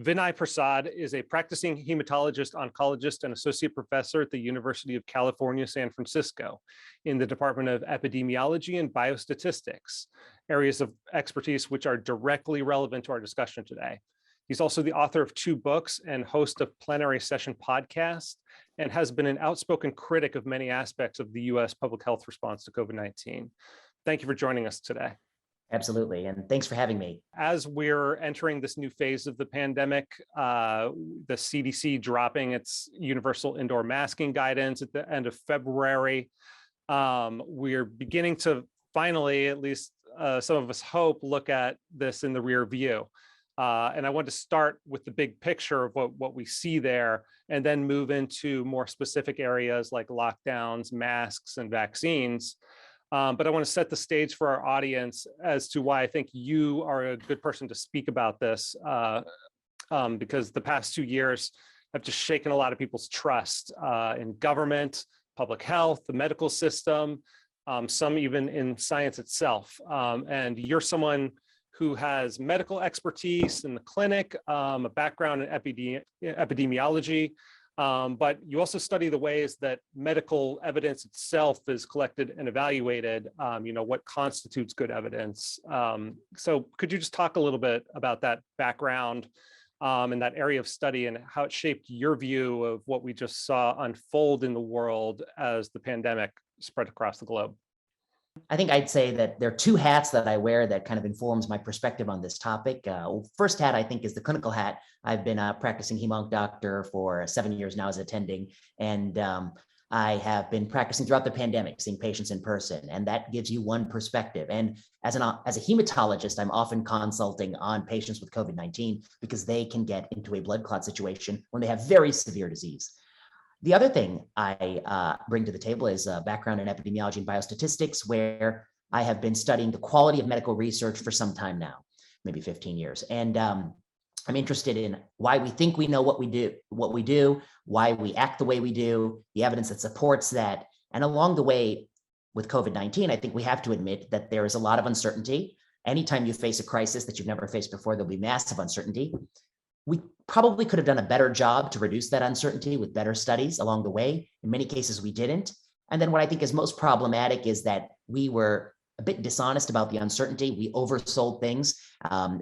Vinay Prasad is a practicing hematologist-oncologist and associate professor at the University of California, San Francisco in the Department of Epidemiology and Biostatistics, areas of expertise which are directly relevant to our discussion today. He's also the author of 2 books and host of Plenary Session podcast, and has been an outspoken critic of many aspects of the US public health response to COVID-19. Thank you for joining us today. Absolutely. And thanks for having me. As we're entering this new phase of the pandemic, the CDC dropping its universal indoor masking guidance at the end of February, we're beginning to finally, at least some of us hope, look at this in the rear view. And I want to start with the big picture of what we see there, and then move into more specific areas like lockdowns, masks, and vaccines. But I want to set the stage for our audience as to why I think you are a good person to speak about this, because the past 2 years have just shaken a lot of people's trust in government, public health, the medical system, some even in science itself. And you're someone who has medical expertise in the clinic, a background in epidemiology, but you also study the ways that medical evidence itself is collected and evaluated, what constitutes good evidence. So could you just talk a little bit about that background and that area of study and how it shaped your view of what we just saw unfold in the world as the pandemic spread across the globe? I think I'd say that there are 2 hats that I wear that kind of informs my perspective on this topic. First hat, I think, is the clinical hat. I've been a practicing hem-onc doctor for 7 years now as attending, and I have been practicing throughout the pandemic, seeing patients in person, and that gives you one perspective. And as a hematologist, I'm often consulting on patients with COVID-19 because they can get into a blood clot situation when they have very severe disease. The other thing I bring to the table is a background in epidemiology and biostatistics, where I have been studying the quality of medical research for some time now, maybe 15 years. And I'm interested in why we think we know what we do, why we act the way we do, the evidence that supports that. And along the way with COVID-19, I think we have to admit that there is a lot of uncertainty. Anytime you face a crisis that you've never faced before, there'll be massive uncertainty. We probably could have done a better job to reduce that uncertainty with better studies along the way. In many cases, we didn't. And then what I think is most problematic is that we were a bit dishonest about the uncertainty. We oversold things.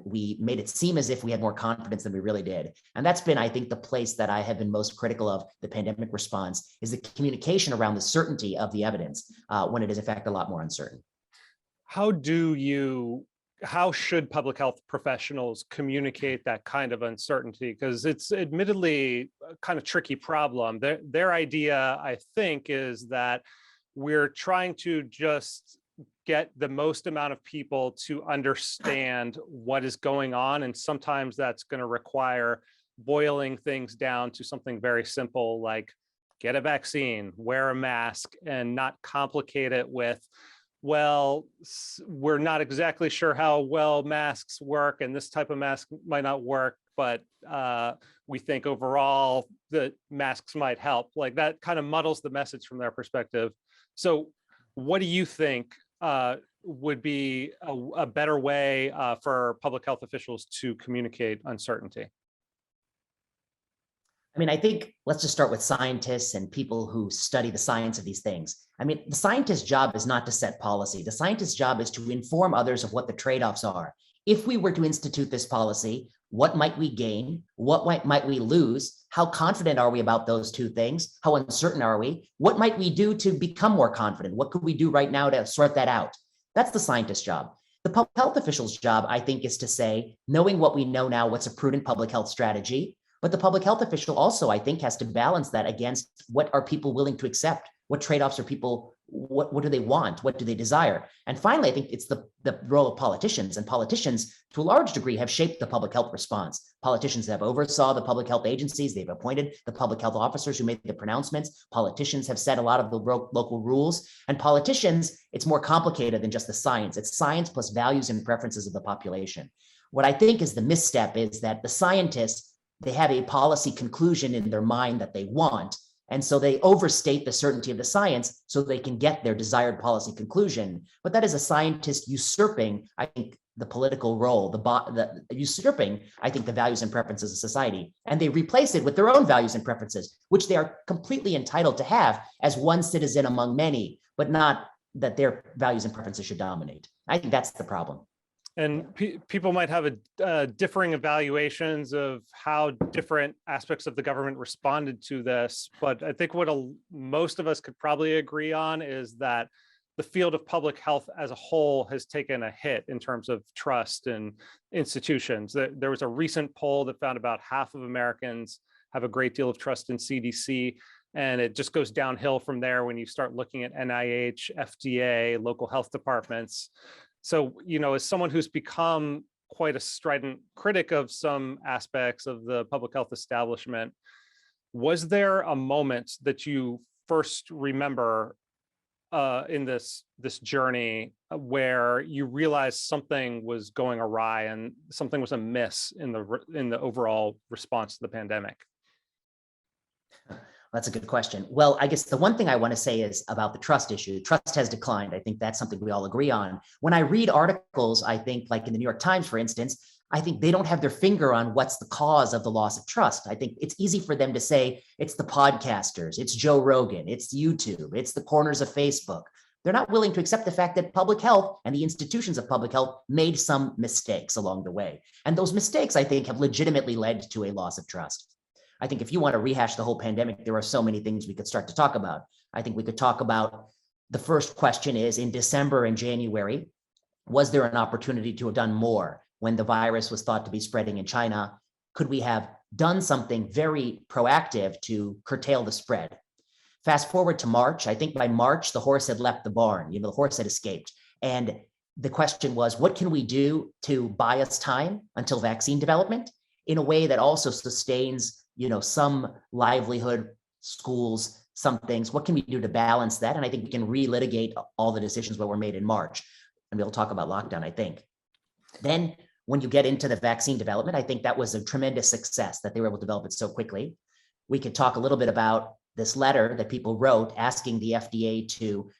We made it seem as if we had more confidence than we really did. And that's been, I think, the place that I have been most critical of the pandemic response, is the communication around the certainty of the evidence when it is, in fact, a lot more uncertain. How should public health professionals communicate that kind of uncertainty? Because it's admittedly a kind of tricky problem. Their idea, I think, is that we're trying to just get the most amount of people to understand what is going on. And sometimes that's going to require boiling things down to something very simple, like get a vaccine, wear a mask, and not complicate it with, well, we're not exactly sure how well masks work, and this type of mask might not work, but we think overall that masks might help. Like, that kind of muddles the message from their perspective. So what do you think would be a better way for public health officials to communicate uncertainty? I mean, I think let's just start with scientists and people who study the science of these things. I mean, the scientist's job is not to set policy. The scientist's job is to inform others of what the trade-offs are. If we were to institute this policy, what might we gain? What might we lose? How confident are we about those 2 things? How uncertain are we? What might we do to become more confident? What could we do right now to sort that out? That's the scientist's job. The public health official's job, I think, is to say, knowing what we know now, what's a prudent public health strategy? But the public health official also, I think, has to balance that against what are people willing to accept? What trade-offs are people, what do they want? What do they desire? And finally, I think it's the role of politicians. And politicians, to a large degree, have shaped the public health response. Politicians have oversaw the public health agencies. They've appointed the public health officers who made the pronouncements. Politicians have set a lot of the local rules. And politicians, it's more complicated than just the science. It's science plus values and preferences of the population. What I think is the misstep is that the scientists, they have a policy conclusion in their mind that they want. And so they overstate the certainty of the science so they can get their desired policy conclusion. But that is a scientist usurping, I think, the political role, the usurping, I think, the values and preferences of society, and they replace it with their own values and preferences, which they are completely entitled to have as one citizen among many, but not that their values and preferences should dominate. I think that's the problem. And people might have differing evaluations of how different aspects of the government responded to this. But I think what most of us could probably agree on is that the field of public health as a whole has taken a hit in terms of trust in institutions. There was a recent poll that found about half of Americans have a great deal of trust in CDC. And it just goes downhill from there when you start looking at NIH, FDA, local health departments. So, as someone who's become quite a strident critic of some aspects of the public health establishment, was there a moment that you first remember in this journey where you realized something was going awry and something was amiss in the overall response to the pandemic? That's a good question. Well, I guess the one thing I want to say is about the trust issue. Trust has declined. I think that's something we all agree on. When I read articles, I think like in the New York Times, for instance, I think they don't have their finger on what's the cause of the loss of trust. I think it's easy for them to say it's the podcasters, it's Joe Rogan, it's YouTube, it's the corners of Facebook. They're not willing to accept the fact that public health and the institutions of public health made some mistakes along the way. And those mistakes, I think, have legitimately led to a loss of trust. I think if you want to rehash the whole pandemic, there are so many things we could start to talk about. I think we could talk about the first question is in December and January, was there an opportunity to have done more when the virus was thought to be spreading in China? Could we have done something very proactive to curtail the spread? Fast forward to March. I think by March, the horse had left the barn. The horse had escaped. And the question was, what can we do to buy us time until vaccine development in a way that also sustains some livelihood, schools, some things? What can we do to balance that? And I think we can relitigate all the decisions that were made in March. And we'll talk about lockdown, I think. Then when you get into the vaccine development, I think that was a tremendous success that they were able to develop it so quickly. We could talk a little bit about this letter that people wrote asking the FDA to,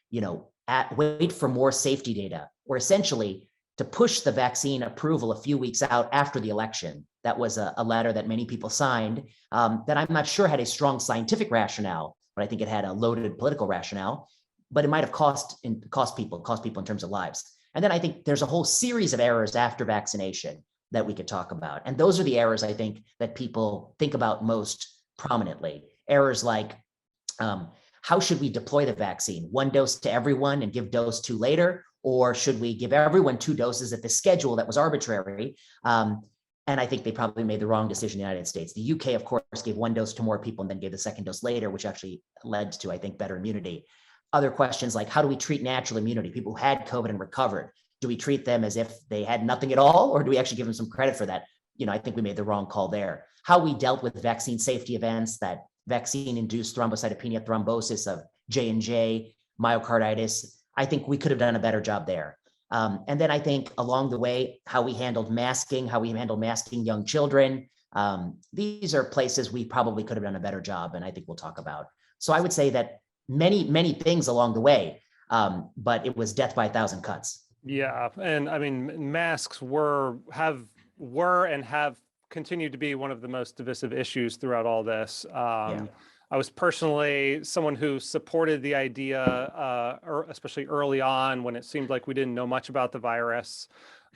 wait for more safety data, or essentially to push the vaccine approval a few weeks out after the election. That was a letter that many people signed that I'm not sure had a strong scientific rationale, but I think it had a loaded political rationale, but it might have cost people in terms of lives. And then I think there's a whole series of errors after vaccination that we could talk about. And those are the errors I think that people think about most prominently. Errors like, how should we deploy the vaccine? 1 dose to everyone and give dose 2 later? Or should we give everyone 2 doses at the schedule that was arbitrary? And I think they probably made the wrong decision in the United States. The UK, of course, gave 1 dose to more people and then gave the 2nd dose later, which actually led to, I think, better immunity. Other questions like, how do we treat natural immunity? People who had COVID and recovered. Do we treat them as if they had nothing at all? Or do we actually give them some credit for that? I think we made the wrong call there. How we dealt with vaccine safety events, that vaccine-induced thrombocytopenia, thrombosis of J&J, myocarditis. I think we could have done a better job there. And then I think along the way, how we handled masking young children. These are places we probably could have done a better job, and I think we'll talk about. So I would say that many things along the way, but it was death by 1,000 cuts. Yeah, and I mean, masks were and have continued to be one of the most divisive issues throughout all this. I was personally someone who supported the idea, especially early on when it seemed like we didn't know much about the virus.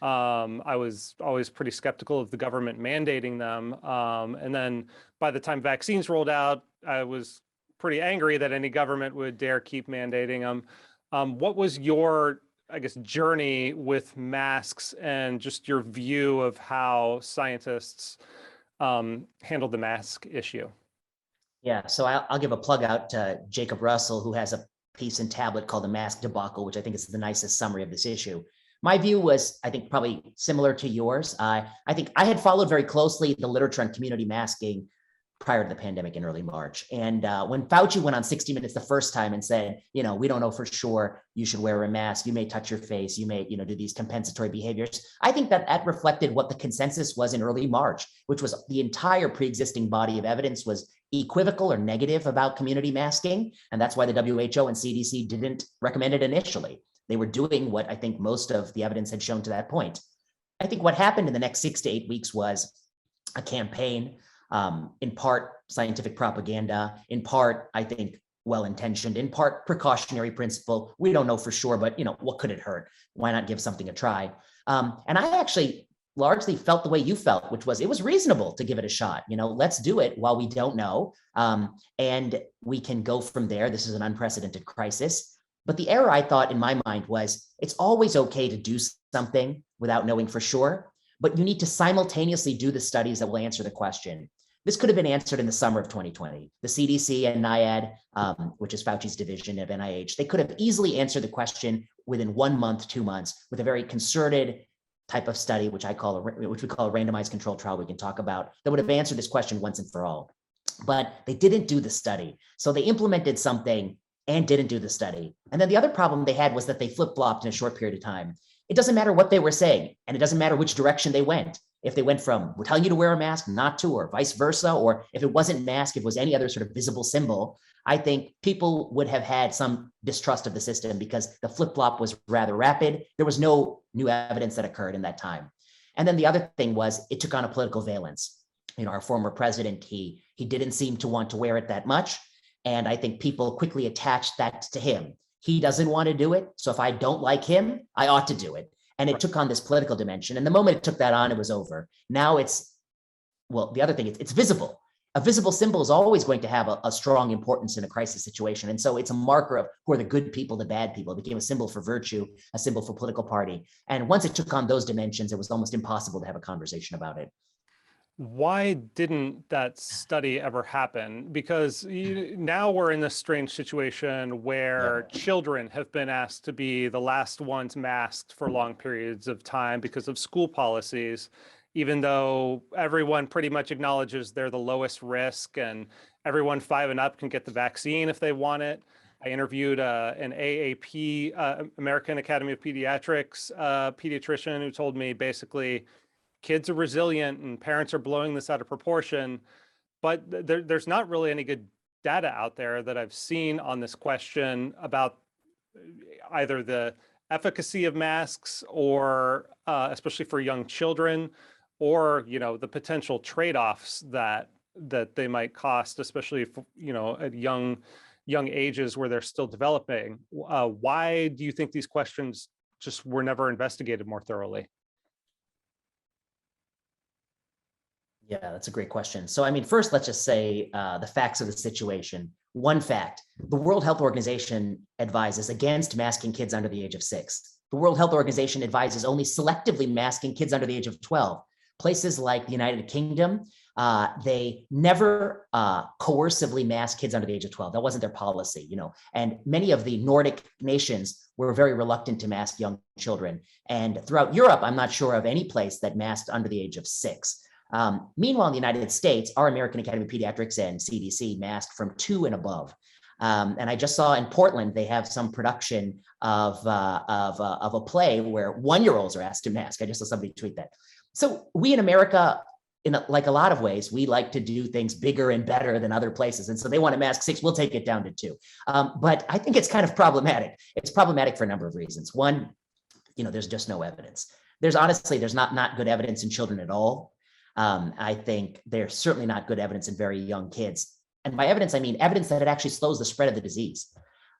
I was always pretty skeptical of the government mandating them. And then by the time vaccines rolled out, I was pretty angry that any government would dare keep mandating them. What was your, journey with masks and just your view of how scientists handled the mask issue? Yeah, so I'll give a plug out to Jacob Russell, who has a piece in Tablet called The Mask Debacle, which I think is the nicest summary of this issue. My view was, I think, probably similar to yours. I think I had followed very closely the literature on community masking prior to the pandemic in early March. And when Fauci went on 60 Minutes the first time and said, we don't know for sure you should wear a mask, you may touch your face, you may, do these compensatory behaviors. I think that reflected what the consensus was in early March, which was the entire pre-existing body of evidence was equivocal or negative about community masking. And that's why the WHO and CDC didn't recommend it initially. They were doing what I think most of the evidence had shown to that point. I think what happened in the next 6 to 8 weeks was a campaign, in part scientific propaganda, in part, I think, well-intentioned, in part precautionary principle. We don't know for sure, but what could it hurt? Why not give something a try? And I actually largely felt the way you felt, which was it was reasonable to give it a shot. Let's do it while we don't know. And we can go from there. This is an unprecedented crisis. But the error, I thought, in my mind was it's always okay to do something without knowing for sure, but you need to simultaneously do the studies that will answer the question. This could have been answered in the summer of 2020. The CDC and NIAID, which is Fauci's division of NIH, they could have easily answered the question within 1 month, 2 months, with a very concerted type of study, which we call a randomized controlled trial we can talk about, that would have answered this question once and for all. But they didn't do the study. So they implemented something and didn't do the study. And then the other problem they had was that they flip-flopped in a short period of time. It doesn't matter what they were saying, and it doesn't matter which direction they went. If they went from, we're telling you to wear a mask, not to, or vice versa, or if it wasn't mask, if it was any other sort of visible symbol, I think people would have had some distrust of the system because the flip-flop was rather rapid. There was no new evidence that occurred in that time. And then the other thing was it took on a political valence. Our former president, he didn't seem to want to wear it that much. And I think people quickly attached that to him. He doesn't want to do it. So if I don't like him, I ought to do it. And it took on this political dimension. And the moment it took that on, it was over. Now the other thing, it's visible. A visible symbol is always going to have a strong importance in a crisis situation. And so it's a marker of who are the good people, the bad people. It became a symbol for virtue, a symbol for political party. And once it took on those dimensions, it was almost impossible to have a conversation about it. Why didn't that study ever happen? Because now we're in this strange situation where children have been asked to be the last ones masked for long periods of time because of school policies, even though everyone pretty much acknowledges they're the lowest risk and everyone 5 and up can get the vaccine if they want it. I interviewed an AAP, American Academy of Pediatrics pediatrician who told me basically, kids are resilient and parents are blowing this out of proportion, but there's not really any good data out there that I've seen on this question about either the efficacy of masks or especially for young children, or the potential trade-offs that they might cost, especially if, at young ages where they're still developing. Why do you think these questions just were never investigated more thoroughly? Yeah, that's a great question. So, first, let's just say the facts of the situation. One fact, the World Health Organization advises against masking kids under the age of 6. The World Health Organization advises only selectively masking kids under the age of 12. Places like the United Kingdom, they never coercively mask kids under the age of 12. That wasn't their policy, and many of the Nordic nations were very reluctant to mask young children. And throughout Europe, I'm not sure of any place that masked under the age of 6. Meanwhile, in the United States, our American Academy of Pediatrics and CDC mask from 2 and above. And I just saw in Portland, they have some production of a play where 1-year-olds are asked to mask. I just saw somebody tweet that. So we in America, like a lot of ways, we like to do things bigger and better than other places. And so they want to mask 6, we'll take it down to 2. But I think it's kind of problematic. It's problematic for a number of reasons. One, there's just no evidence. There's not good evidence in children at all. I think there's certainly not good evidence in very young kids. And by evidence, I mean evidence that it actually slows the spread of the disease.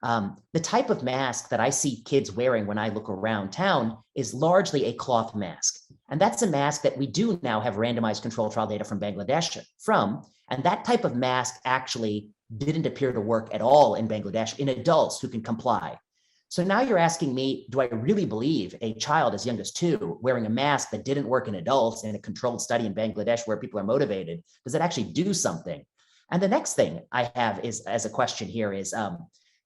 The type of mask that I see kids wearing when I look around town is largely a cloth mask. And that's a mask that we do now have randomized controlled trial data from Bangladesh from. And that type of mask actually didn't appear to work at all in Bangladesh in adults who can comply. So now you're asking me, do I really believe a child as young as 2 wearing a mask that didn't work in adults in a controlled study in Bangladesh where people are motivated, does it actually do something? And the next thing I have is, as a question here, is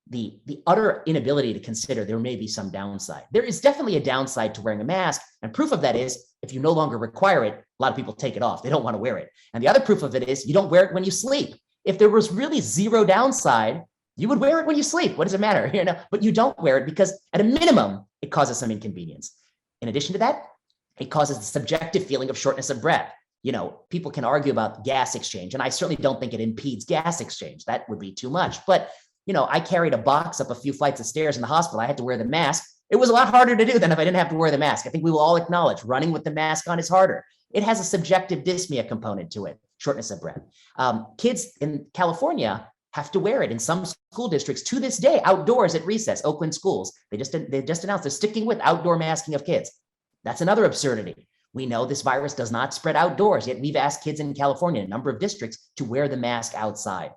the utter inability to consider there may be some downside. There is definitely a downside to wearing a mask. And proof of that is if you no longer require it, a lot of people take it off. They don't want to wear it. And the other proof of it is you don't wear it when you sleep. If there was really zero downside, you would wear it when you sleep. What does it matter? But you don't wear it because at a minimum, it causes some inconvenience. In addition to that, it causes the subjective feeling of shortness of breath. People can argue about gas exchange, and I certainly don't think it impedes gas exchange. That would be too much. But, I carried a box up a few flights of stairs in the hospital. I had to wear the mask It was a lot harder to do than if I didn't have to wear the mask. I think we will all acknowledge running with the mask on is harder. It has a subjective dyspnea component to it, shortness of breath. Kids in California have to wear it in some school districts to this day, outdoors at recess, Oakland schools. They just announced they're sticking with outdoor masking of kids. That's another absurdity. We know this virus does not spread outdoors, yet we've asked kids in California, a number of districts, to wear the mask outside.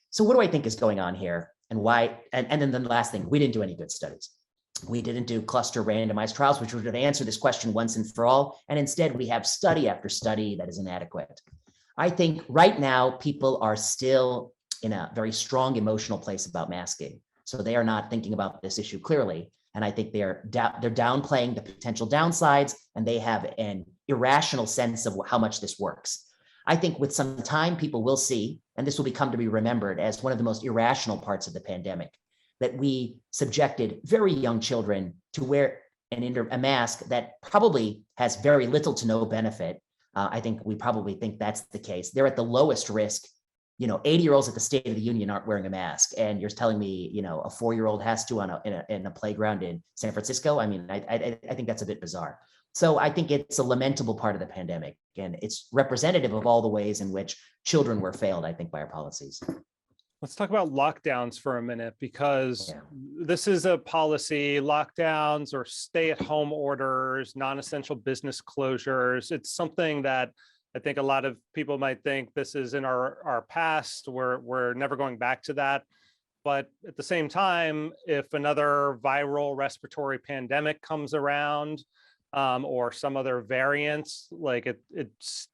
So what do I think is going on here and why? And then the last thing, we didn't do any good studies. We didn't do cluster randomized trials, which would have answered this question once and for all. And instead, we have study after study that is inadequate. I think right now, people are still in a very strong emotional place about masking. So they are not thinking about this issue clearly. And I think they're downplaying the potential downsides, and they have an irrational sense of how much this works. I think with some time, people will see, and this will become to be remembered as one of the most irrational parts of the pandemic, that we subjected very young children to wear a mask that probably has very little to no benefit. I think we probably think that's the case. They're at the lowest risk. 80-year-olds at the State of the Union aren't wearing a mask, and you're telling me, a 4-year-old has to in a playground in San Francisco. I mean, I think that's a bit bizarre. So I think it's a lamentable part of the pandemic, and it's representative of all the ways in which children were failed, I think, by our policies. Let's talk about lockdowns for a minute, because this is a policy, lockdowns or stay-at-home orders, non-essential business closures. It's something that I think a lot of people might think this is in our past. We're never going back to that. But at the same time, if another viral respiratory pandemic comes around, or some other variants, like it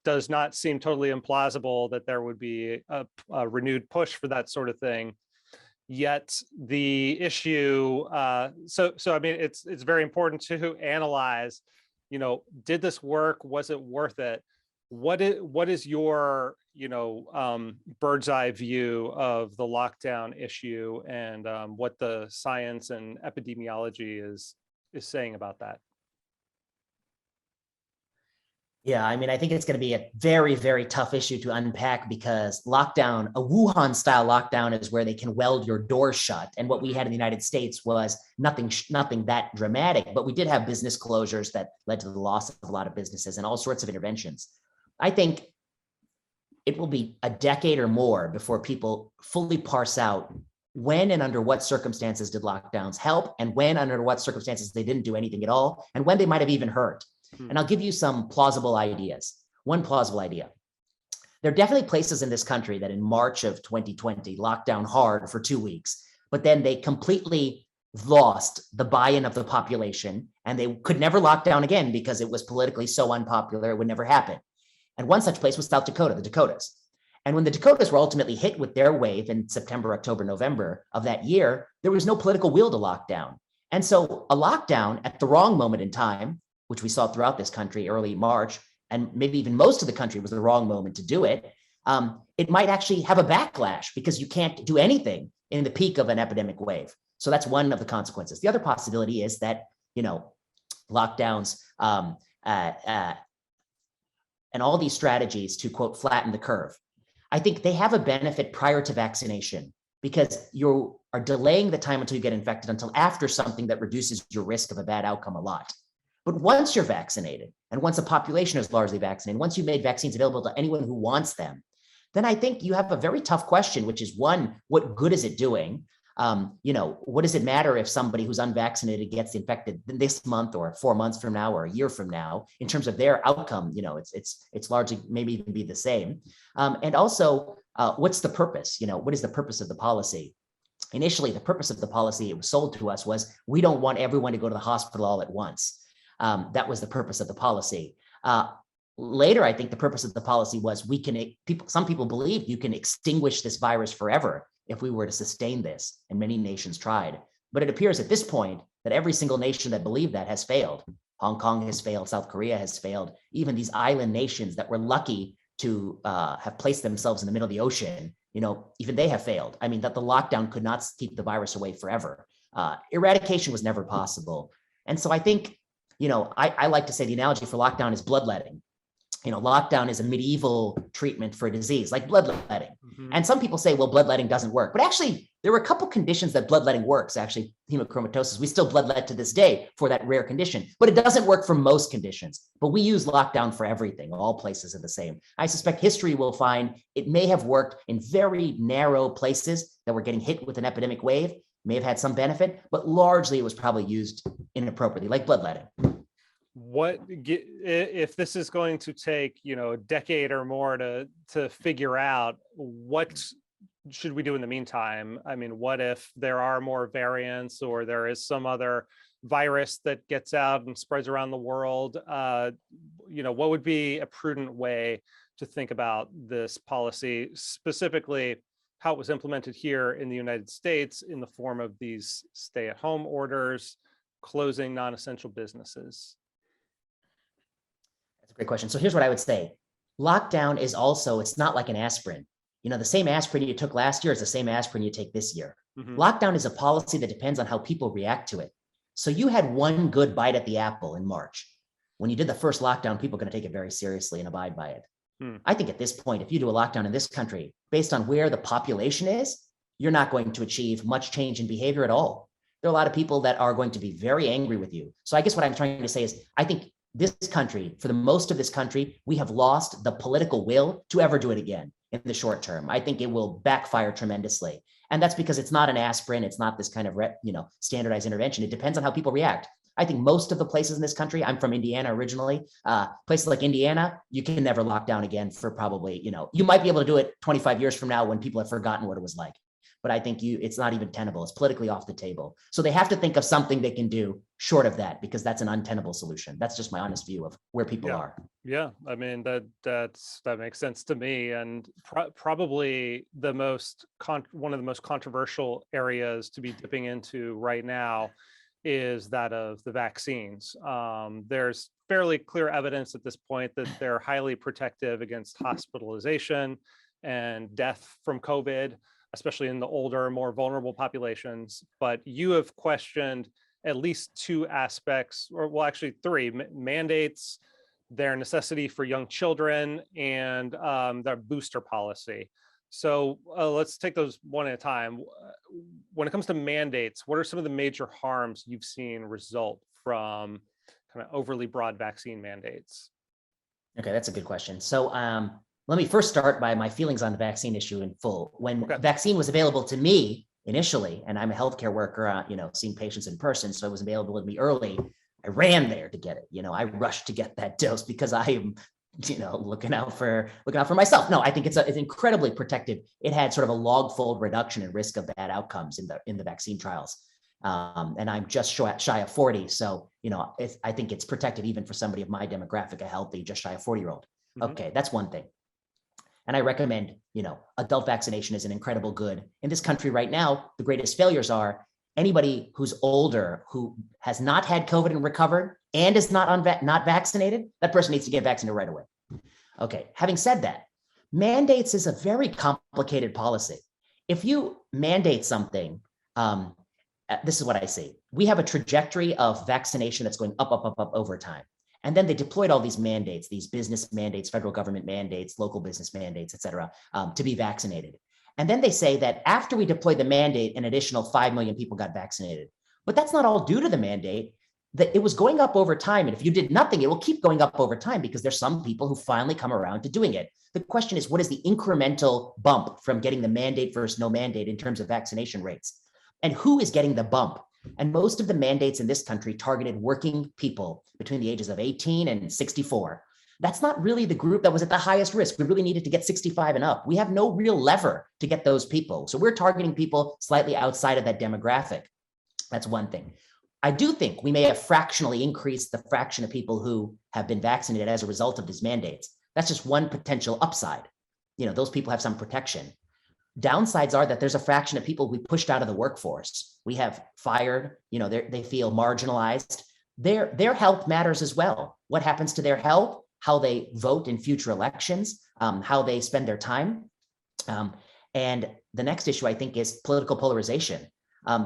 does not seem totally implausible that there would be a renewed push for that sort of thing. Yet the issue, so I mean, it's very important to analyze, did this work? Was it worth it? What is your, bird's eye view of the lockdown issue, and what the science and epidemiology is saying about that? Yeah, I mean, I think it's going to be a very, very tough issue to unpack, because lockdown, a Wuhan style lockdown, is where they can weld your door shut. And what we had in the United States was nothing that dramatic, but we did have business closures that led to the loss of a lot of businesses and all sorts of interventions. I think it will be a decade or more before people fully parse out when and under what circumstances did lockdowns help, and when under what circumstances they didn't do anything at all, and when they might have even hurt. And I'll give you some plausible ideas. One plausible idea. There are definitely places in this country that in March of 2020 locked down hard for 2 weeks, but then they completely lost the buy-in of the population, and they could never lock down again because it was politically so unpopular, it would never happen. And one such place was South Dakota, the Dakotas. And when the Dakotas were ultimately hit with their wave in September, October, November of that year, there was no political will to lock down. And so a lockdown at the wrong moment in time, which we saw throughout this country, early March, and maybe even most of the country, was the wrong moment to do it. It might actually have a backlash because you can't do anything in the peak of an epidemic wave. So that's one of the consequences. The other possibility is that, lockdowns and all these strategies to, quote, flatten the curve, I think they have a benefit prior to vaccination, because you are delaying the time until you get infected until after something that reduces your risk of a bad outcome a lot. But once you're vaccinated, and once a population is largely vaccinated, once you've made vaccines available to anyone who wants them, then I think you have a very tough question, which is, one, what good is it doing? What does it matter if somebody who's unvaccinated gets infected this month or 4 months from now or a year from now in terms of their outcome? It's largely maybe even be the same. And also, what's the purpose? What is the purpose of the policy? Initially, the purpose of the policy, it was sold to us, was we don't want everyone to go to the hospital all at once. That was the purpose of the policy. Later, I think the purpose of the policy was some people believe you can extinguish this virus forever if we were to sustain this, and many nations tried. But it appears at this point that every single nation that believed that has failed. Hong Kong has failed, South Korea has failed, even these island nations that were lucky to have placed themselves in the middle of the ocean, even they have failed. I mean, that the lockdown could not keep the virus away forever. Eradication was never possible. And so I think, I like to say the analogy for lockdown is bloodletting. lockdown is a medieval treatment for a disease like bloodletting. Mm-hmm. And some people say, well, bloodletting doesn't work. But actually, there were a couple conditions that bloodletting works. Actually, hemochromatosis, we still bloodlet to this day for that rare condition, but it doesn't work for most conditions. But we use lockdown for everything. All places are the same. I suspect history will find it may have worked in very narrow places that were getting hit with an epidemic wave, may have had some benefit, but largely it was probably used inappropriately, like bloodletting. If this is going to take a decade or more to figure out, what should we do in the meantime? I mean, what if there are more variants, or there is some other virus that gets out and spreads around the world? What would be a prudent way to think about this policy, specifically how it was implemented here in the United States in the form of these stay-at-home orders, closing non-essential businesses? That's a great question. So here's what I would say. Lockdown is also, it's not like an aspirin. The same aspirin you took last year is the same aspirin you take this year. Mm-hmm. Lockdown is a policy that depends on how people react to it. So you had one good bite at the apple in March. When you did the first lockdown, people are going to take it very seriously and abide by it. I think at this point, if you do a lockdown in this country, based on where the population is, you're not going to achieve much change in behavior at all. There are a lot of people that are going to be very angry with you. So I guess what I'm trying to say is, I think this country, for the most of this country, we have lost the political will to ever do it again in the short term. I think it will backfire tremendously. And that's because it's not an aspirin. It's not this kind of, standardized intervention. It depends on how people react. I think most of the places in this country, I'm from Indiana originally, places like Indiana, you can never lock down again for probably, you might be able to do it 25 years from now when people have forgotten what it was like. But I think it's not even tenable. It's politically off the table. So they have to think of something they can do short of that, because that's an untenable solution. That's just my honest view of where people are. Yeah, I mean, that makes sense to me. And probably one of the most controversial areas to be dipping into right now is that of the vaccines. There's fairly clear evidence at this point that they're highly protective against hospitalization and death from COVID, especially in the older, more vulnerable populations. But you have questioned at least two aspects, or well, actually three: mandates, their necessity for young children, and their booster policy. So let's take those one at a time. When it comes to mandates, what are some of the major harms you've seen result from kind of overly broad vaccine mandates? Okay, that's a good question. So let me first start by my feelings on the vaccine issue in full. When vaccine was available to me initially, and I'm a healthcare worker, seeing patients in person, so it was available to me early, I ran there to get it. I rushed to get that dose because I am looking out for myself. No, I think it's incredibly protective. It had sort of a log-fold reduction in risk of bad outcomes in the vaccine trials. And I'm just shy of 40. So, I think it's protective even for somebody of my demographic, a healthy, just shy of 40-year-old. Mm-hmm. Okay, that's one thing. And I recommend, adult vaccination is an incredible good. In this country right now, the greatest failures are anybody who's older, who has not had COVID and recovered and is not vaccinated, that person needs to get vaccinated right away. Okay, having said that, mandates is a very complicated policy. If you mandate something, this is what I see. We have a trajectory of vaccination that's going up over time. And then they deployed all these mandates, these business mandates, federal government mandates, local business mandates, et cetera, to be vaccinated. And then they say that after we deployed the mandate, an additional 5 million people got vaccinated. But that's not all due to the mandate. That it was going up over time. And if you did nothing, it will keep going up over time because there's some people who finally come around to doing it. The question is, what is the incremental bump from getting the mandate versus no mandate in terms of vaccination rates? And who is getting the bump? And most of the mandates in this country targeted working people between the ages of 18 and 64. That's not really the group that was at the highest risk. We really needed to get 65 and up. We have no real lever to get those people. So we're targeting people slightly outside of that demographic. That's one thing. I do think we may have fractionally increased the fraction of people who have been vaccinated as a result of these mandates. That's just one potential upside. Those people have some protection. Downsides are that there's a fraction of people we pushed out of the workforce. We have fired, they feel marginalized. Their health matters as well. What happens to their health, how they vote in future elections, how they spend their time. And the next issue, I think, is political polarization.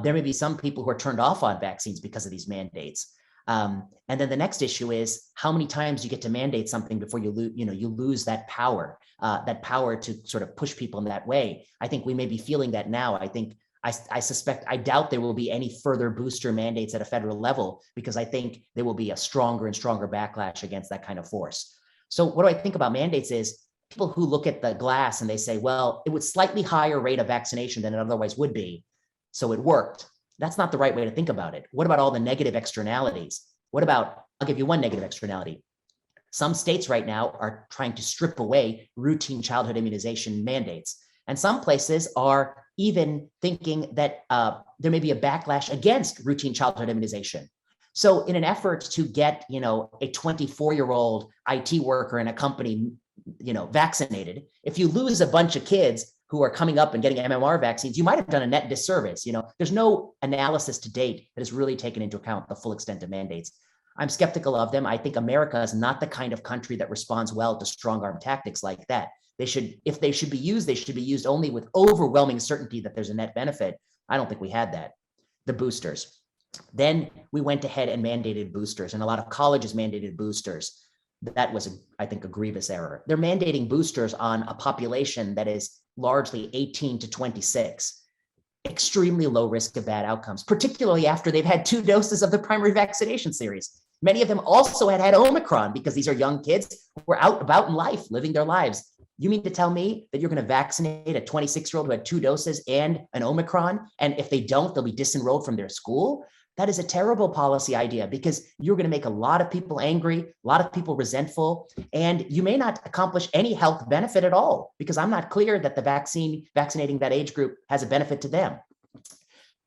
There may be some people who are turned off on vaccines because of these mandates. And then the next issue is how many times you get to mandate something before you lose that power to sort of push people in that way. I think we may be feeling that now. I doubt there will be any further booster mandates at a federal level, because I think there will be a stronger and stronger backlash against that kind of force. So what do I think about mandates is people who look at the glass and they say, well, it was slightly higher rate of vaccination than it otherwise would be, so it worked. That's not the right way to think about it. What about all the negative externalities? I'll give you one negative externality. Some states right now are trying to strip away routine childhood immunization mandates. And some places are even thinking that there may be a backlash against routine childhood immunization. So in an effort to get, a 24-year-old IT worker in a company, vaccinated, if you lose a bunch of kids who are coming up and getting MMR vaccines, you might have done a net disservice. There's no analysis to date that has really taken into account the full extent of mandates. I'm skeptical of them. I think America is not the kind of country that responds well to strong arm tactics like that. If they should be used only with overwhelming certainty that there's a net benefit. I don't think we had that. The boosters. Then we went ahead and mandated boosters, and a lot of colleges mandated boosters. That was, I think, a grievous error. They're mandating boosters on a population that is largely 18 to 26, extremely low risk of bad outcomes, particularly after they've had 2 doses of the primary vaccination series. Many of them also had Omicron, because these are young kids who are out about in life, living their lives. You mean to tell me that you're going to vaccinate a 26-year-old who had 2 doses and an Omicron, and if they don't, they'll be disenrolled from their school? That is a terrible policy idea, because you're going to make a lot of people angry, a lot of people resentful, and you may not accomplish any health benefit at all, because I'm not clear that the vaccinating that age group has a benefit to them.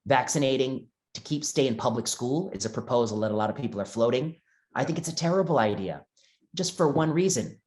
Vaccinating to stay in public school is a proposal that a lot of people are floating. I think it's a terrible idea, just for one reason.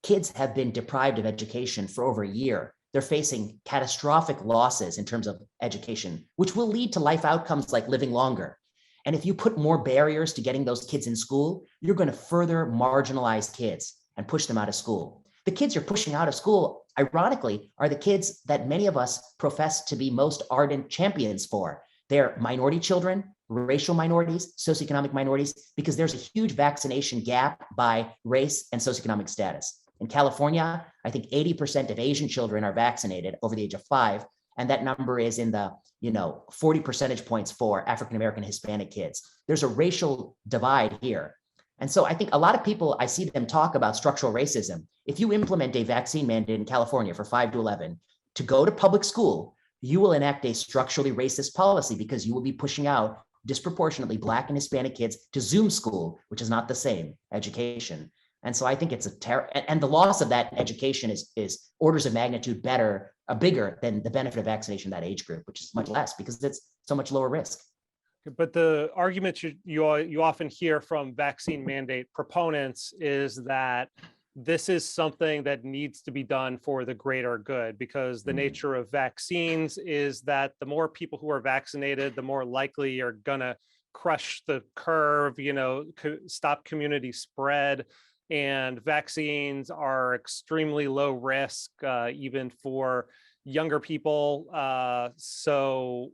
Kids have been deprived of education for over a year. They're facing catastrophic losses in terms of education, which will lead to life outcomes like living longer. And if you put more barriers to getting those kids in school, you're going to further marginalize kids and push them out of school. The kids you're pushing out of school, ironically, are the kids that many of us profess to be most ardent champions for. They're minority children, racial minorities, socioeconomic minorities, because there's a huge vaccination gap by race and socioeconomic status. In California, I think 80% of Asian children are vaccinated over the age of 5, and that number is in the 40 percentage points for African American Hispanic kids. There's a racial divide here. And so I think a lot of people, I see them talk about structural racism. If you implement a vaccine mandate in California for 5 to 11 to go to public school, you will enact a structurally racist policy, because you will be pushing out disproportionately Black and Hispanic kids to Zoom school, which is not the same education. And so I think it's and the loss of that education is orders of magnitude bigger than the benefit of vaccination in that age group, which is much less, because it's so much lower risk. But the argument you often hear from vaccine mandate proponents is that this is something that needs to be done for the greater good, because the nature of vaccines is that the more people who are vaccinated, the more likely you're gonna crush the curve, stop community spread. And vaccines are extremely low risk, even for younger people. So,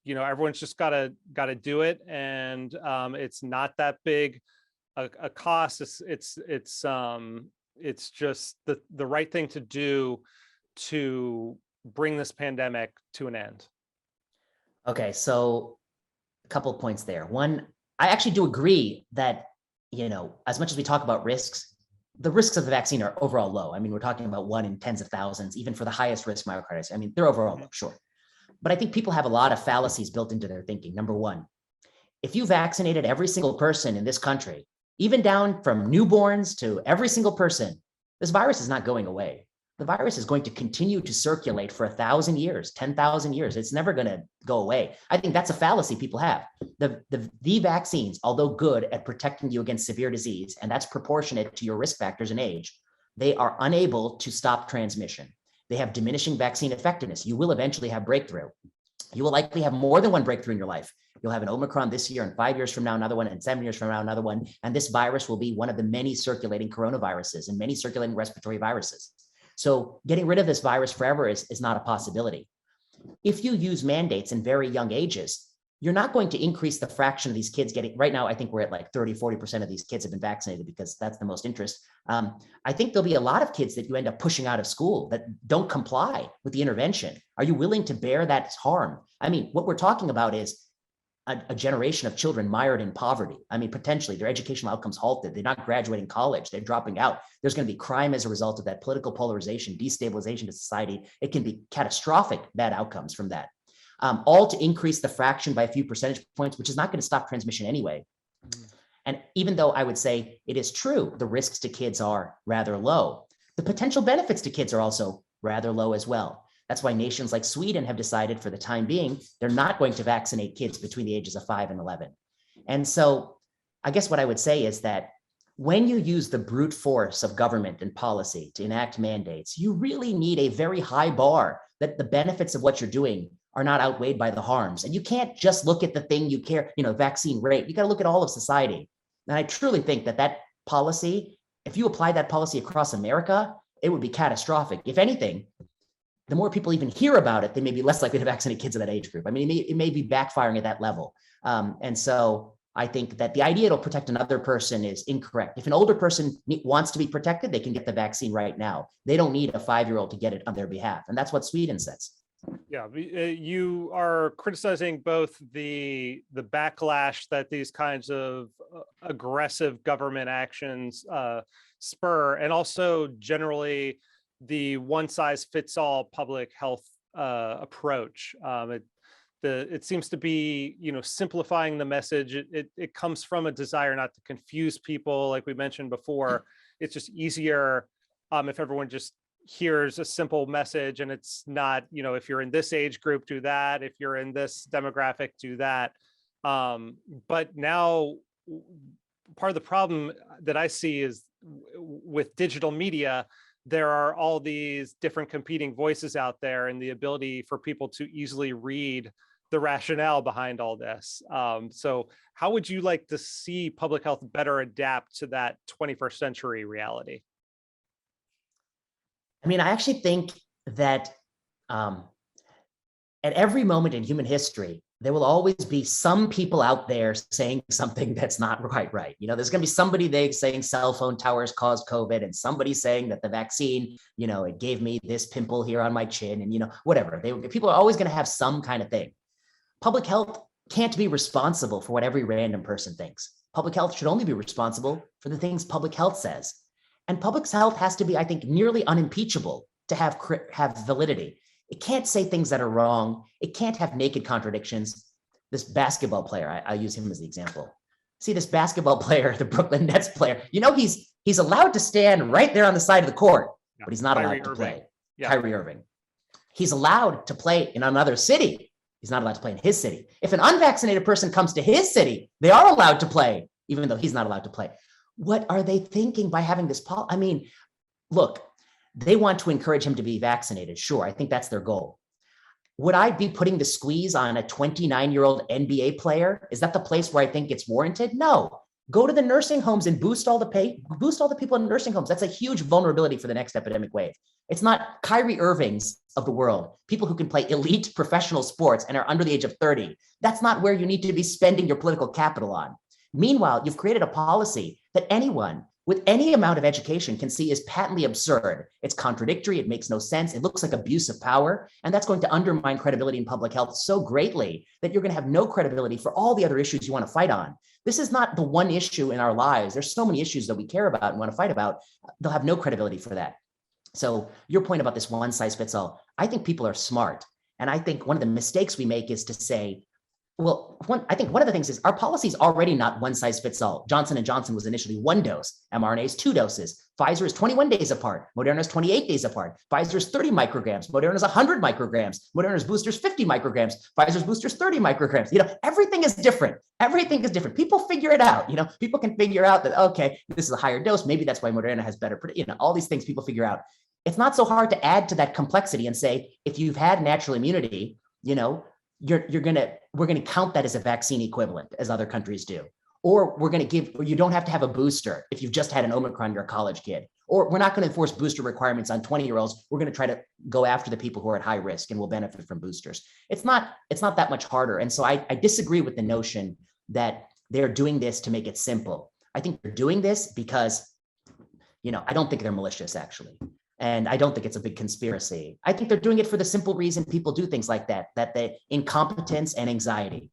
everyone's just gotta do it, and it's not that big a cost. It's just the right thing to do to bring this pandemic to an end. Okay, so a couple of points there. One, I actually do agree that, as much as we talk about risks, the risks of the vaccine are overall low. I mean, we're talking about 1 in tens of thousands, even for the highest risk myocarditis. I mean, they're overall low, sure. But I think people have a lot of fallacies built into their thinking. Number one, if you vaccinated every single person in this country, even down from newborns to every single person, this virus is not going away. The virus is going to continue to circulate for 1,000 years, 10,000 years. It's never going to go away. I think that's a fallacy people have. The vaccines, although good at protecting you against severe disease, and that's proportionate to your risk factors and age, they are unable to stop transmission. They have diminishing vaccine effectiveness. You will eventually have breakthrough. You will likely have more than one breakthrough in your life. You'll have an Omicron this year, and 5 years from now, another one, and 7 years from now, another one. And this virus will be one of the many circulating coronaviruses and many circulating respiratory viruses. So getting rid of this virus forever is not a possibility. If you use mandates in very young ages, you're not going to increase the fraction of these kids getting, right now, I think we're at like 30, 40% of these kids have been vaccinated because that's the most interest. I think there'll be a lot of kids that you end up pushing out of school that don't comply with the intervention. Are you willing to bear that harm? I mean, what we're talking about is a generation of children mired in poverty. I mean, potentially their educational outcomes halted. They're not graduating college. They're dropping out. There's going to be crime as a result of that, political polarization, destabilization of society. It can be catastrophic bad outcomes from that. All to increase the fraction by a few percentage points, which is not going to stop transmission anyway. And even though I would say it is true, the risks to kids are rather low, the potential benefits to kids are also rather low as well. That's why nations like Sweden have decided for the time being, they're not going to vaccinate kids between the ages of 5 and 11. And so I guess what I would say is that when you use the brute force of government and policy to enact mandates, you really need a very high bar that the benefits of what you're doing are not outweighed by the harms. And you can't just look at the thing you care, vaccine rate. You got to look at all of society. And I truly think that policy, if you apply that policy across America, it would be catastrophic. If anything, the more people even hear about it, they may be less likely to vaccinate kids of that age group. I mean, it may be backfiring at that level. And so I think that the idea it'll protect another person is incorrect. If an older person wants to be protected, they can get the vaccine right now. They don't need a 5-year-old to get it on their behalf. And that's what Sweden says. Yeah, you are criticizing both the backlash that these kinds of aggressive government actions spur, and also generally the one-size-fits-all public health approach. It seems to be, simplifying the message. It comes from a desire not to confuse people, like we mentioned before. It's just easier if everyone just here's a simple message, and it's not, if you're in this age group, do that. If you're in this demographic, do that. But now part of the problem that I see is with digital media, there are all these different competing voices out there, and the ability for people to easily read the rationale behind all this. So how would you like to see public health better adapt to that 21st century reality? I mean, I actually think that at every moment in human history, there will always be some people out there saying something that's not quite right. There's going to be somebody there saying cell phone towers caused COVID, and somebody saying that the vaccine, it gave me this pimple here on my chin, and whatever. People are always going to have some kind of thing. Public health can't be responsible for what every random person thinks. Public health should only be responsible for the things public health says. And public health has to be, I think, nearly unimpeachable to have validity. It can't say things that are wrong. It can't have naked contradictions. This basketball player, I use him as the example. See, this basketball player, the Brooklyn Nets player, he's allowed to stand right there on the side of the court, but he's not allowed to play. Kyrie Irving. He's allowed to play in another city. He's not allowed to play in his city. If an unvaccinated person comes to his city, they are allowed to play, even though he's not allowed to play. What are they thinking by having this policy? I mean, look, they want to encourage him to be vaccinated. Sure, I think that's their goal. Would I be putting the squeeze on a 29-year-old NBA player? Is that the place where I think it's warranted? No. Go to the nursing homes and boost all the people in nursing homes. That's a huge vulnerability for the next epidemic wave. It's not Kyrie Irvings of the world, people who can play elite professional sports and are under the age of 30. That's not where you need to be spending your political capital on. Meanwhile, you've created a policy that anyone with any amount of education can see is patently absurd. It's contradictory. It makes no sense. It looks like abuse of power. And that's going to undermine credibility in public health so greatly that you're going to have no credibility for all the other issues you want to fight on. This is not the one issue in our lives. There's so many issues that we care about and want to fight about. They'll have no credibility for that. So your point about this one size fits all, I think people are smart. And I think one of the mistakes we make is to say, well, I think one of the things is our policy is already not one size fits all. Johnson & Johnson was initially 1 dose. mRNA is 2 doses. Pfizer is 21 days apart. Moderna is 28 days apart. Pfizer is 30 micrograms. Moderna is 100 micrograms. Moderna's booster is 50 micrograms. Pfizer's booster is 30 micrograms. Everything is different. Everything is different. People figure it out. People can figure out that, okay, this is a higher dose. Maybe that's why Moderna has better, all these things people figure out. It's not so hard to add to that complexity and say, if you've had natural immunity, we're going to count that as a vaccine equivalent, as other countries do. Or we're going to give, or you don't have to have a booster if you've just had an Omicron, you're a college kid. Or we're not going to enforce booster requirements on 20-year-olds. We're going to try to go after the people who are at high risk and will benefit from boosters. It's not that much harder. And so I disagree with the notion that they're doing this to make it simple. I think they're doing this because, I don't think they're malicious, actually. And I don't think it's a big conspiracy. I think they're doing it for the simple reason people do things like that the incompetence and anxiety.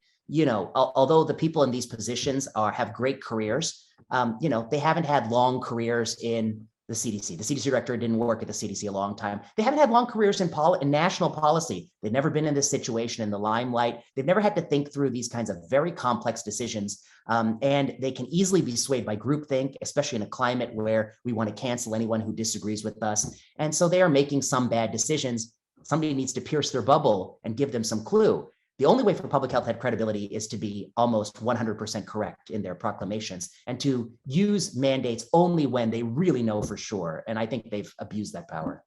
Although the people in these positions have great careers, they haven't had long careers in the CDC. The CDC director didn't work at the CDC a long time. They haven't had long careers in national policy. They've never been in this situation in the limelight. They've never had to think through these kinds of very complex decisions. And they can easily be swayed by groupthink, especially in a climate where we want to cancel anyone who disagrees with us. And so they are making some bad decisions. Somebody needs to pierce their bubble and give them some clue. The only way for public health to have credibility is to be almost 100% correct in their proclamations and to use mandates only when they really know for sure. And I think they've abused that power.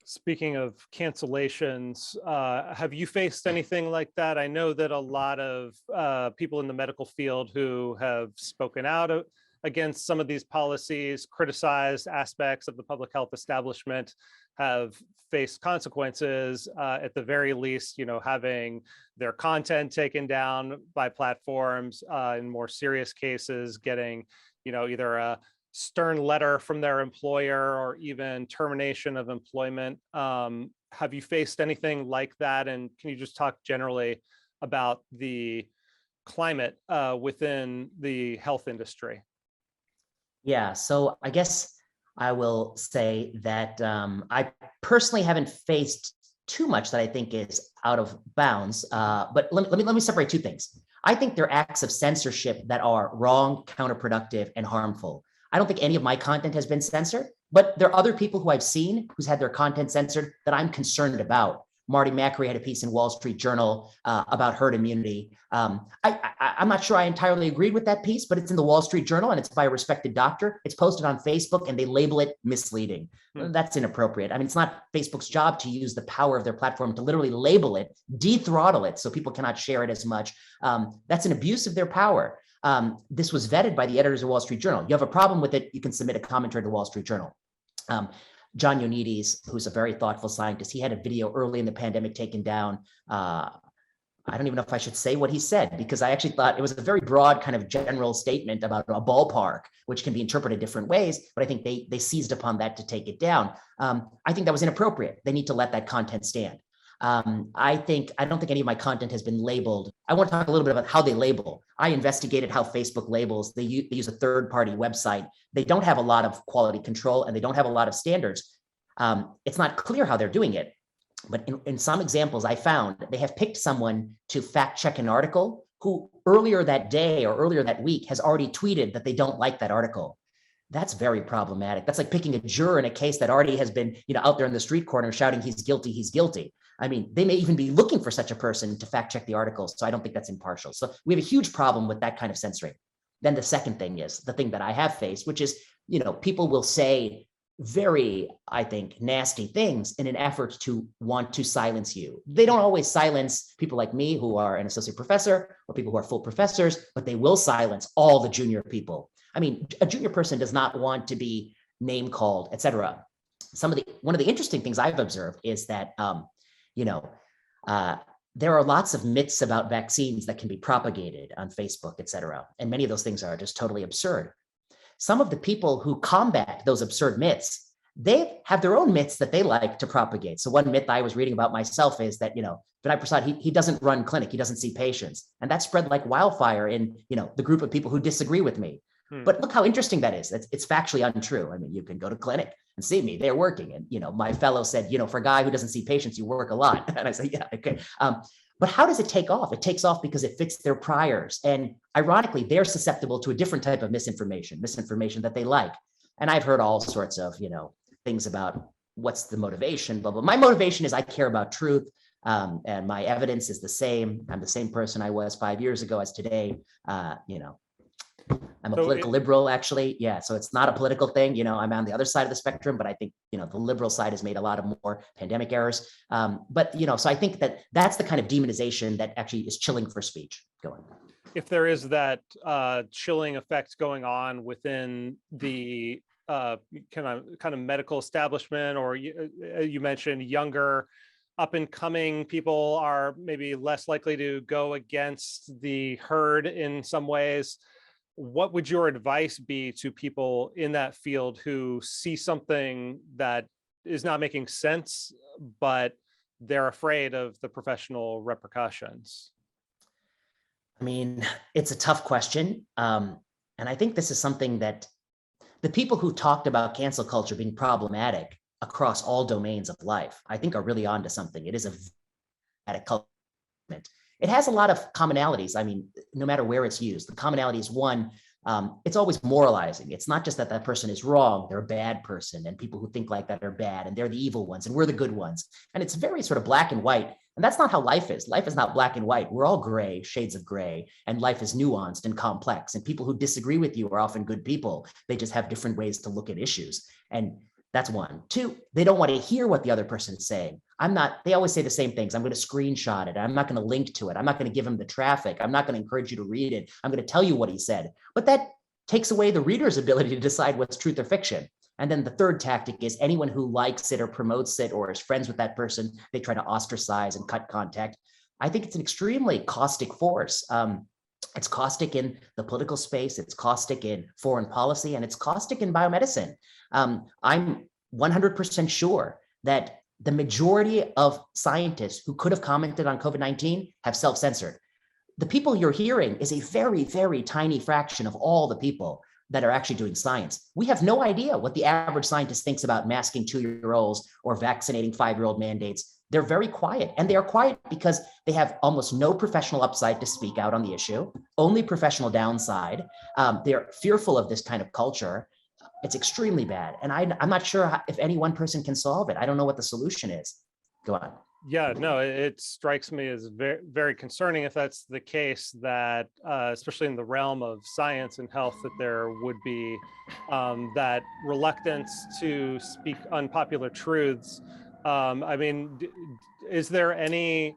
Speaking of cancellations, have you faced anything like that? I know that a lot of people in the medical field who have spoken out against some of these policies, criticized aspects of the public health establishment, have faced consequences, at the very least, having their content taken down by platforms, in more serious cases, getting, either a stern letter from their employer or even termination of employment. Have you faced anything like that? And can you just talk generally about the climate within the health industry? Yeah, so I guess I will say that I personally haven't faced too much that I think is out of bounds. But let me separate two things. I think there are acts of censorship that are wrong, counterproductive, and harmful. I don't think any of my content has been censored, but there are other people who I've seen who's had their content censored that I'm concerned about. Marty Macri had a piece in Wall Street Journal about herd immunity. I'm not sure I entirely agreed with that piece, but it's in the Wall Street Journal and it's by a respected doctor. It's posted on Facebook and they label it misleading. That's inappropriate. I mean, it's not Facebook's job to use the power of their platform to literally label it, de-throttle it so people cannot share it as much. That's an abuse of their power. This was vetted by the editors of Wall Street Journal. You have a problem with it, you can submit a commentary to Wall Street Journal. John Ioannidis, who's a very thoughtful scientist, he had a video early in the pandemic taken down. I don't even know if I should say what he said, because I actually thought it was a very broad kind of general statement about a ballpark, which can be interpreted different ways, but I think they seized upon that to take it down. I think that was inappropriate. They need to let that content stand. I don't think any of my content has been labeled. I want to talk a little bit about how they label. I investigated how Facebook labels. They use a third-party website. They don't have a lot of quality control and they don't have a lot of standards. It's not clear how they're doing it, but in some examples I found they have picked someone to fact check an article who earlier that day or earlier that week has already tweeted that they don't like that article. That's very problematic. That's like picking a juror in a case that already has been, out there in the street corner shouting, he's guilty, he's guilty. I mean, they may even be looking for such a person to fact check the articles. So I don't think that's impartial. So we have a huge problem with that kind of censoring. Then the second thing is the thing that I have faced, which is, people will say very, I think, nasty things in an effort to want to silence you. They don't always silence people like me who are an associate professor or people who are full professors, but they will silence all the junior people. I mean, a junior person does not want to be name called, et cetera. One of the interesting things I've observed is that, there are lots of myths about vaccines that can be propagated on Facebook, et cetera. And many of those things are just totally absurd. Some of the people who combat those absurd myths, they have their own myths that they like to propagate. So one myth I was reading about myself is that, Vinay Prasad, he doesn't run clinic, he doesn't see patients. And that spread like wildfire in, the group of people who disagree with me. But look how interesting that is. It's factually untrue. I mean, you can go to clinic and see me, they're working. And, my fellow said, for a guy who doesn't see patients, you work a lot. And I say, yeah, okay. But how does it take off? It takes off because it fits their priors. And ironically, they're susceptible to a different type of misinformation that they like. And I've heard all sorts of, things about what's the motivation, blah, blah. My motivation is I care about truth. And my evidence is the same. I'm the same person I was 5 years ago as today. I'm a political liberal, actually. Yeah, so it's not a political thing. I'm on the other side of the spectrum, but I think, the liberal side has made a lot of more pandemic errors. So I think that's the kind of demonization that actually is chilling for speech going. if there is that chilling effect going on within the kind of medical establishment, or you mentioned younger up and coming people are maybe less likely to go against the herd in some ways, what would your advice be to people in that field who see something that is not making sense, but they're afraid of the professional repercussions? I mean, it's a tough question. And I think this is something that the people who talked about cancel culture being problematic across all domains of life, I think are really onto something. It is a culture. It has a lot of commonalities. I mean, no matter where it's used, the commonality is one, it's always moralizing. It's not just that that person is wrong, they're a bad person, and people who think like that are bad, and they're the evil ones, and we're the good ones. And it's very sort of black and white. And that's not how life is. Life is not black and white. We're all gray, shades of gray, and life is nuanced and complex. And people who disagree with you are often good people. They just have different ways to look at issues. And that's one. Two, they don't want to hear what the other person is saying. They always say the same things. I'm going to screenshot it. I'm not going to link to it. I'm not going to give him the traffic. I'm not going to encourage you to read it. I'm going to tell you what he said. But that takes away the reader's ability to decide what's truth or fiction. And then the third tactic is anyone who likes it or promotes it or is friends with that person, they try to ostracize and cut contact. I think it's an extremely caustic force. It's caustic in the political space, it's caustic in foreign policy, and it's caustic in biomedicine. I'm 100% sure that the majority of scientists who could have commented on COVID-19 have self-censored. The people you're hearing is a very, very tiny fraction of all the people that are actually doing science. We have no idea what the average scientist thinks about masking 2-year-olds or vaccinating 5-year-old mandates. They're very quiet, and they are quiet because they have almost no professional upside to speak out on the issue, only professional downside. They're fearful of this kind of culture. It's extremely bad. And I'm not sure if any one person can solve it. I don't know what the solution is. Go on. Yeah, no, it strikes me as very, very concerning if that's the case, that especially in the realm of science and health, that there would be that reluctance to speak unpopular truths. I mean, is there any,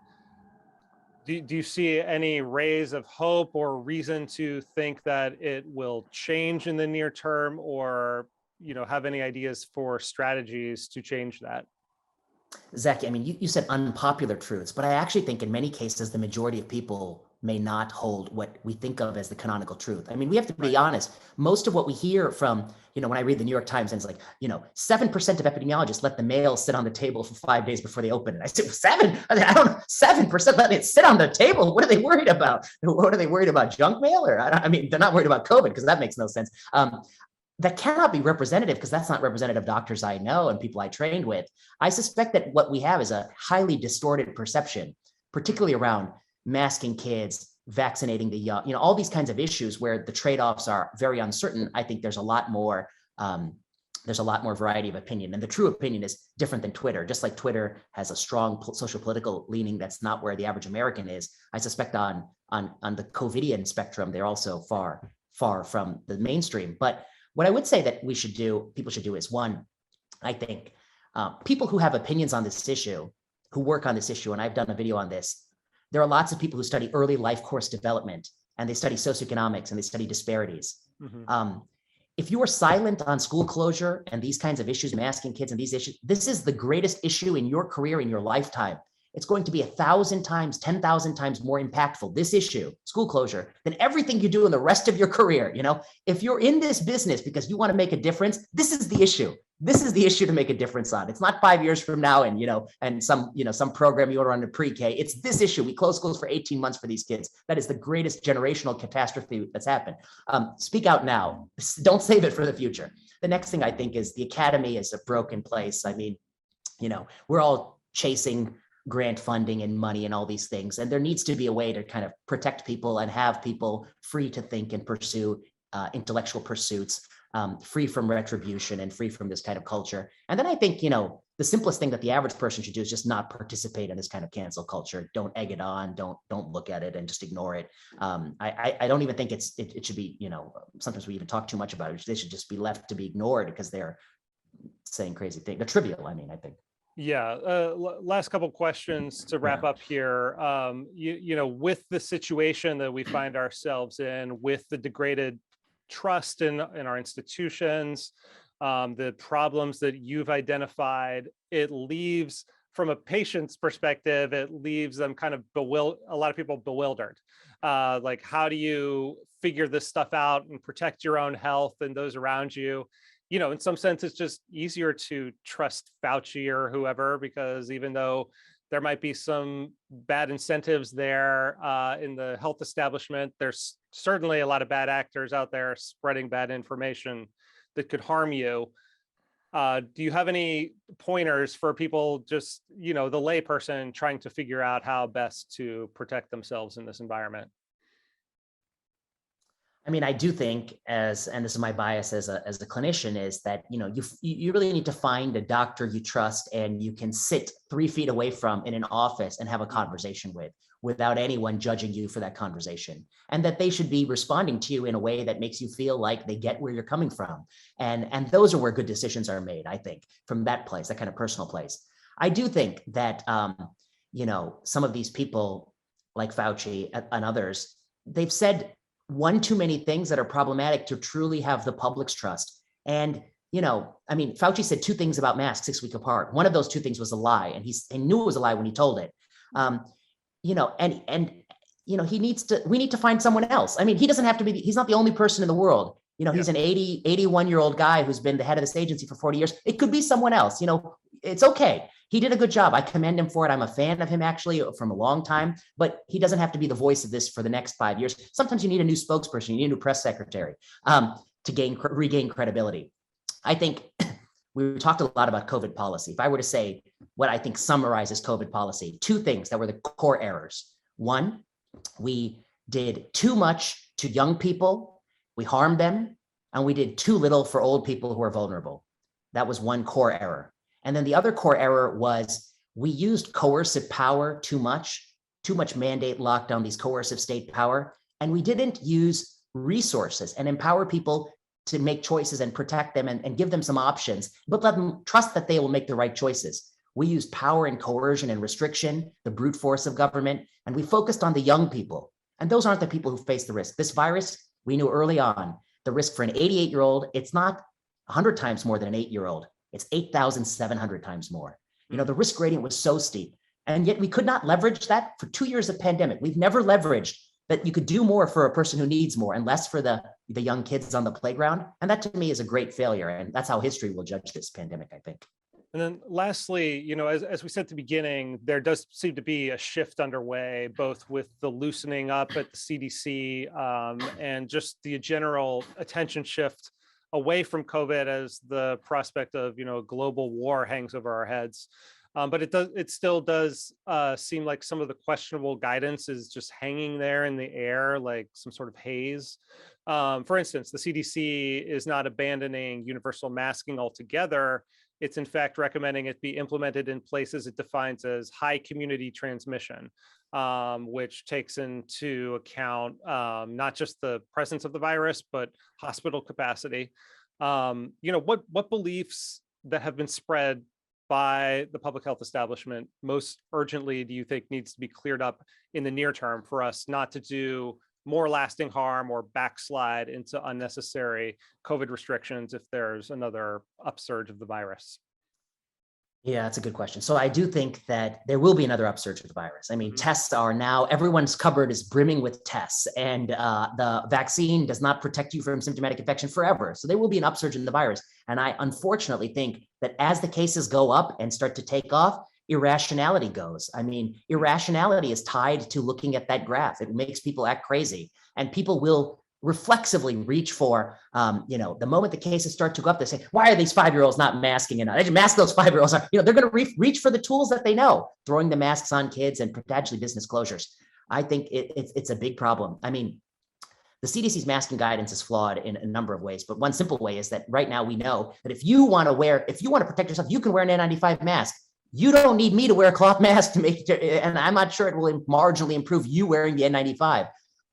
do you see any rays of hope or reason to think that it will change in the near term, or, have any ideas for strategies to change that? Zach, I mean, you said unpopular truths, but I actually think in many cases, the majority of people may not hold what we think of as the canonical truth. I mean, we have to be honest. Most of what we hear from, when I read the New York Times, and it's like, 7% of epidemiologists let the mail sit on the table for 5 days before they open it. I said, 7? I don't know, 7% letting it sit on the table. What are they worried about? What are they worried about? Junk mail? Or they're not worried about COVID, because that makes no sense. That cannot be representative, because that's not representative doctors I know and people I trained with. I suspect that what we have is a highly distorted perception, particularly around masking kids, vaccinating the young, all these kinds of issues where the trade-offs are very uncertain. I think there's a lot more variety of opinion, and the true opinion is different than Twitter. Just like Twitter has a strong social political leaning that's not where the average American is, I suspect on the COVIDian spectrum, they're also far from the mainstream. But what I would say that people should do is, one, I think people who have opinions on this issue, who work on this issue, and I've done a video on this, there are lots of people who study early life course development, and they study socioeconomics, and they study disparities. Mm-hmm. If you are silent on school closure and these kinds of issues, masking kids and these issues, this is the greatest issue in your career, in your lifetime. It's going to be 1,000 times, 10,000 times more impactful, this issue, school closure, than everything you do in the rest of your career. If you're in this business because you want to make a difference, this is the issue. This is the issue to make a difference on. It's not 5 years from now and some program you want to run to pre-K. It's this issue. We close schools for 18 months for these kids. That is the greatest generational catastrophe that's happened. Speak out now. Don't save it for the future. The next thing I think is the academy is a broken place. I mean, we're all chasing grant funding and money and all these things. And there needs to be a way to kind of protect people and have people free to think and pursue intellectual pursuits, free from retribution and free from this kind of culture. And then I think, the simplest thing that the average person should do is just not participate in this kind of cancel culture. Don't egg it on, don't look at it and just ignore it. I don't even think it should be, sometimes we even talk too much about it. They should just be left to be ignored because they're saying crazy things. They're trivial, I think. Yeah, last couple questions to wrap up here. With the situation that we find ourselves in, with the degraded trust in our institutions, the problems that you've identified, it leaves, from a patient's perspective, it leaves them kind of a lot of people bewildered. Like, how do you figure this stuff out and protect your own health and those around you? In some sense, it's just easier to trust Fauci or whoever, because even though there might be some bad incentives there in the health establishment, there's certainly a lot of bad actors out there spreading bad information that could harm you. Do you have any pointers for people, just, the layperson trying to figure out how best to protect themselves in this environment? I mean, I do think, and this is my bias as a clinician, is that, you really need to find a doctor you trust and you can sit 3 feet away from in an office and have a conversation with, without anyone judging you for that conversation. And that they should be responding to you in a way that makes you feel like they get where you're coming from. And those are where good decisions are made, I think, from that place, that kind of personal place. I do think that, some of these people like Fauci and others, they've said one too many things that are problematic to truly have the public's trust. And, Fauci said 2 things about masks 6 weeks apart. One of those 2 things was a lie, and he knew it was a lie when he told it. We need to find someone else. I mean, he doesn't have to be, he's not the only person in the world. He's an 81-year-old guy who's been the head of this agency for 40 years. It could be someone else. It's okay. He did a good job. I commend him for it. I'm a fan of him, actually, from a long time, but he doesn't have to be the voice of this for the next 5 years. Sometimes you need a new spokesperson, you need a new press secretary to regain credibility. I think we talked a lot about COVID policy. If I were to say what I think summarizes COVID policy, 2 things that were the core errors. One, we did too much to young people, we harmed them, and we did too little for old people who are vulnerable. That was one core error. And then the other core error was we used coercive power too much mandate, lockdown, these coercive state power, and we didn't use resources and empower people to make choices and protect them and give them some options, but let them trust that they will make the right choices. We used power and coercion and restriction, the brute force of government, and we focused on the young people. And those aren't the people who face the risk. This virus, we knew early on, the risk for an 88-year-old, it's not 100 times more than an 8-year-old. It's 8,700 times more. The risk gradient was so steep. And yet we could not leverage that for 2 years of pandemic. We've never leveraged that you could do more for a person who needs more and less for the young kids on the playground. And that to me is a great failure. And that's how history will judge this pandemic, I think. And then lastly, as we said at the beginning, there does seem to be a shift underway, both with the loosening up at the CDC and just the general attention shift away from COVID as the prospect of, a global war hangs over our heads. But it still does seem like some of the questionable guidance is just hanging there in the air, like some sort of haze. For instance, the CDC is not abandoning universal masking altogether. It's in fact recommending it be implemented in places it defines as high community transmission, which takes into account not just the presence of the virus, but hospital capacity. What beliefs that have been spread by the public health establishment most urgently do you think needs to be cleared up in the near term for us not to do more lasting harm or backslide into unnecessary COVID restrictions if there's another upsurge of the virus? Yeah, that's a good question. So I do think that there will be another upsurge of the virus. I mean, tests are now, everyone's cupboard is brimming with tests, and the vaccine does not protect you from symptomatic infection forever. So there will be an upsurge in the virus. And I unfortunately think that as the cases go up and start to take off, irrationality goes. I mean, irrationality is tied to looking at that graph. It makes people act crazy, and people will reflexively reach for, the moment the cases start to go up, they say, why are these 5-year-olds not masking enough? They just mask those 5-year-olds. They're going to reach for the tools that they know, throwing the masks on kids and potentially business closures. I think it's a big problem. I mean, the CDC's masking guidance is flawed in a number of ways, but one simple way is that right now we know that if you want to protect yourself, you can wear an N95 mask. You don't need me to wear a cloth mask to make it, and I'm not sure it will marginally improve you wearing the N95.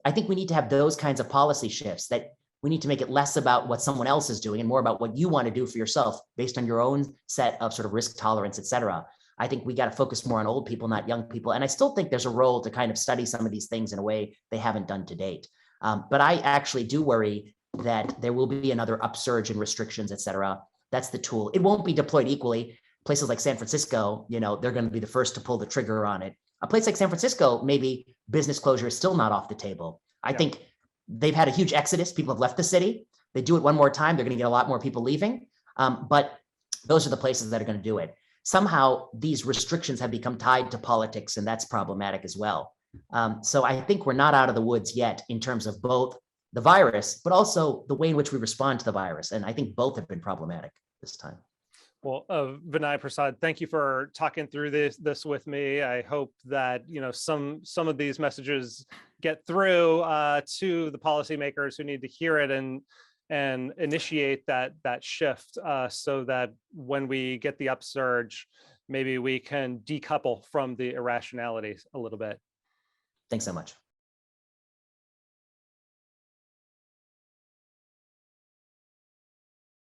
I think we need to have those kinds of policy shifts that We need to make it less about what someone else is doing and more about what you want to do for yourself based on your own set of sort of risk tolerance, et cetera. I think we got to focus more on old people, not young people. And I still think there's a role to kind of study some of these things in a way they haven't done to date. But I actually do worry that there will be another upsurge in restrictions, et cetera. That's the tool. It won't be deployed equally. Places like San Francisco, they're going to be the first to pull the trigger on it. A place like San Francisco, maybe business closure is still not off the table. I think they've had a huge exodus. People have left the city. They do it one more time, they're going to get a lot more people leaving. But those are the places that are going to do it. Somehow these restrictions have become tied to politics, and that's problematic as well. So I think we're not out of the woods yet in terms of both the virus, but also the way in which we respond to the virus. And I think both have been problematic this time. Well, Vinay Prasad, thank you for talking through this with me. I hope that some of these messages get through to the policymakers who need to hear it and initiate that shift so that when we get the upsurge, maybe we can decouple from the irrationalities a little bit. Thanks so much.